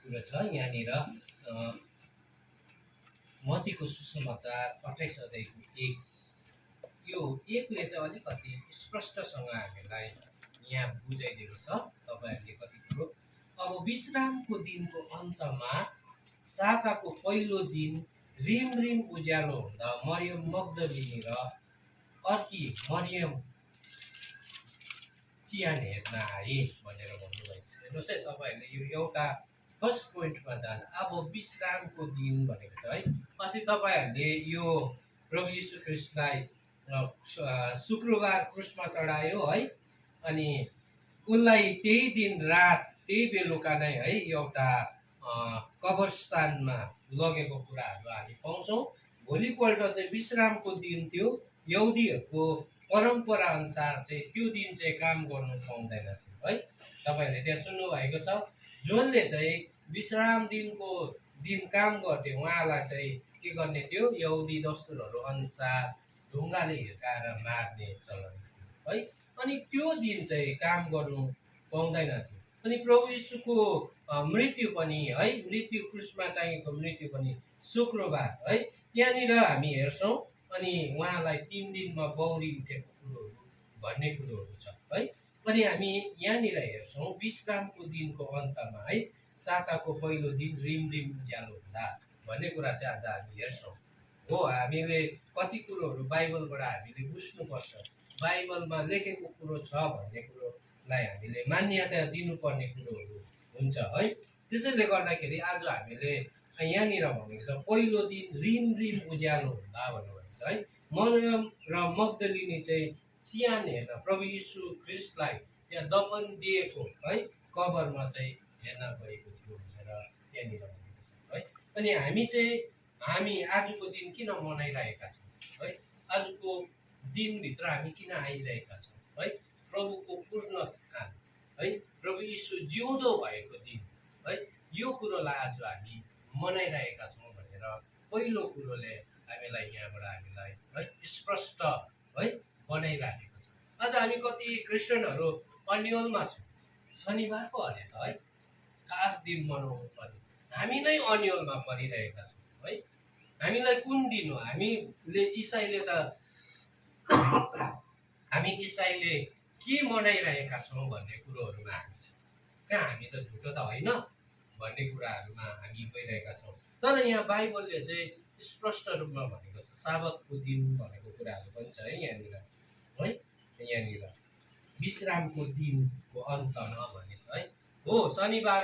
कुरा छ यहाँनिर मत्तीको सुसमाचार 28 अध्यायको 1। यो 1ले चाहिँ अलिकति स्पष्टसँग हामीलाई यहाँ बुझाइदिएको छ तपाईँहरूले कति कुरो। अब विश्रामको दिनको अन्तमा साताको पहिलो दिन रिमरिम उज्यालो हुँदा मरियम मग्दलिनी र अर्की मरियम चिहान हेर्न आए भनेर भन्नुभएको छ। हेर्नुहोस् है, तपाईँहरूले यो एउटा फर्स्ट पोइन्टमा जाँदा अब विश्रामको दिन भनेको छ है। अस्ति तपाईँहरूले यो प्रभु यीशु ख्रीष्टलाई शुक्रबार क्रुसमा चढायो है, अनि उनलाई त्यही दिन रात त्यही बेलुका नै है एउटा कब्रस्थानमा लगेको कुराहरू हामी पाउँछौँ। भोलिपल्ट चाहिँ विश्रामको दिन थियो। यहुदीहरूको परम्परा अनुसार चाहिँ त्यो दिन चाहिँ काम गर्नु पाउँदैन थियो है। तपाईँहरूले त्यहाँ सुन्नुभएको छ, जसले चाहिँ विश्राम दिनको दिन काम गर्थे उहाँलाई चाहिँ के गर्ने थियो, यहुदी दस्तुरहरू अनुसार ढुङ्गाले हिर्काएर मार्ने चलन थियो है। अनि त्यो दिन चाहिँ काम गर्नु पाउँदैन थियो। अनि प्रभु यीशुको मृत्यु पनि है, मृत्यु क्रुसमा टाँगेको मृत्यु पनि शुक्रबार है। त्यहाँनिर हामी हेर्छौँ अनि उहाँलाई 3 दिनमा बौरी उठेको कुरोहरू भन्ने कुरोहरू छ है। अनि हामी यहाँनिर हेर्छौँ विश्रामको दिनको अन्तमा है साताको पहिलो दिन रिमरिम उज्यालो हुँदा भन्ने कुरा चाहिँ आज हामी हेर्छौँ। हो, हामीले कति कुरोहरू बाइबलबाट हामीले बुझ्नुपर्छ। बाइबलमा लेखेको कुरो छ भन्ने कुरोलाई हामीले मान्यता दिनुपर्ने कुरोहरू हुन्छ है। त्यसैले गर्दाखेरि आज हामीले यहाँनिर भनेको छ पहिलो दिन रिमरिम उज्यालो हुँदा भन्नुभएको छ है। मरियम र मग्दलिनी चाहिँ चिहान हेर्न प्रभु यीशु ख्रीष्टलाई त्यहाँ दफन दिएको है कबरमा चाहिँ हेर्न गएको थियो भनेर त्यहाँनिर भनेको छ है। अनि हामी आजको दिन किन मनाइरहेका छौँ है? आजको दिनभित्र हामी किन आइरहेका छौँ है? प्रभुको पुनरुत्थान है, प्रभु यीशु जिउँदो भएको दिन है, यो कुरोलाई आज हामी मनाइरहेका छौँ भनेर पहिलो कुरोले हामीलाई यहाँबाट हामीलाई है स्पष्ट है बनाइराखेको छ। आज हामी कति क्रिस्चियनहरू अन्यलमा छौँ। शनिबारको अरे त है खास दिन मनाउनु पर्ने, हामी नै अन्यलमा परिरहेका छौँ है। हामीलाई कुन दिन हो? हामी इसाईले के मनाइरहेका छौँ भन्ने कुरोहरूमा हामी छौँ। कहाँ हामी त झुटो त होइन भन्ने कुराहरूमा हामी गइरहेका छौँ। तर यहाँ बाइबलले चाहिँ स्पष्ट रूपमा भनेको छ साबतको दिन भनेको कुराहरू पनि छ है यहाँनिर है। यहाँनिर विश्रामको दिनको अन्तमा भनेको है। हो, शनिबार